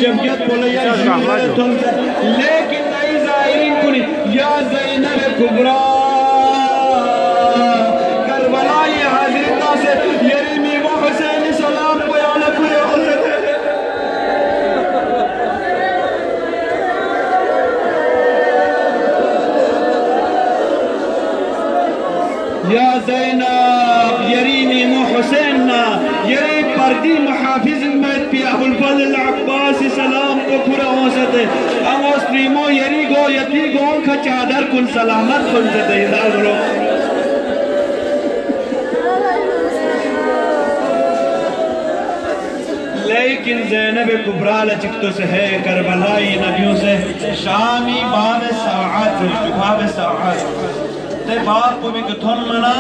जमयत बोले लेकिन नई ज़ाहिरीन कुनी या ज़ैनब कुबरा करबला ये हाजिरता से यरीमी व हुसैन सलाम को आला पूरे या ज़ैनब यरीमी व हुसैन यरी पर्दी महाफिज में पी अबुल फजल अब्बास सलाम को पूरा हो सके हम उस प्रीमो यरी गो यती गो का चादर कुन सलामत कुन से देदारो लेकिन ज़ैनब कुबरा लचिक्तो से है करबलाई नबियों से शामी बाब साआत ते बाप को भी कथन मना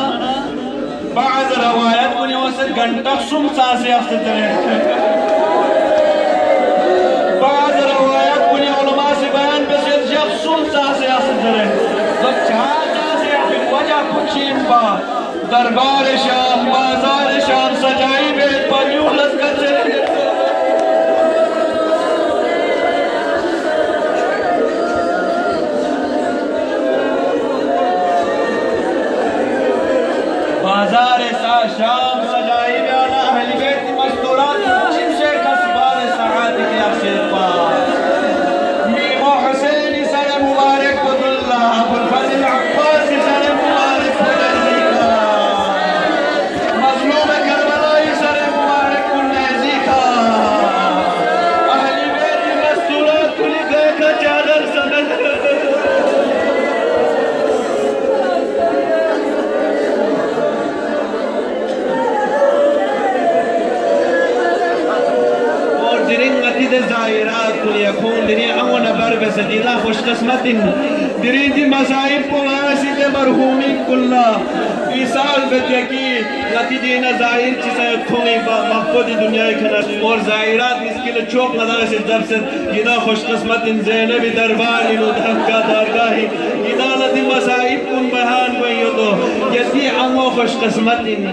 बाज़ रवायत को ने वैसे घंटा सुम सासे आस्ते तेरे बाज़ रवायत को ने उलमा से बयान पे से जब सुम सासे आस्ते तेरे तो चाचा से फिर वजह कुछीन बा दरबार शाम बाजार शाम सजाई बेट पर यूं लश्कर से बाजार शाम सजाई वाला अहले बैत मस्तूरात जिनसे कसबार सआद के अफसर पास मीमो हुसैन सर मुबारक अब्दुल्लाह अबुल फजल अब्बास सर मुबारक नजीका मजलूम करबलाई सर मुबारक नजीका अहले बैत मस्तूरात कुल गए का चादर सनद ज़ाहिरात कुल यकून दिनी अवन बरगस दिला खुशकिस्मतिन दिरी दी मसाइब को आसिद मरहूमी कुल्ला इसाल बेतकी नतीजे न ज़ाहिर चीज़ें खोई महफूज दुनिया खना और ज़ाहिरात इसके लिए चौक नज़र से जब से इना खुशकिस्मतिन ज़ैनब दरबार इनो धक्का दरगाही इना नती मसाइब कुन बयान को यो तो यती अमो खुशकिस्मतिन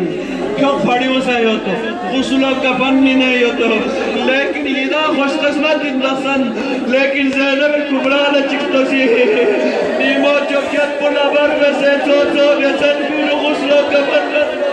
क्यों फड़ियों से यो तो गुस्लों का फन नहीं यो तो लेकिन इना खुशकिस्मत इंसान लेकिन ज़ैनब कुबरा ने चिक्तो सी नीमो चौकियत पुनः बर से तो व्यसन गुस्लों का फन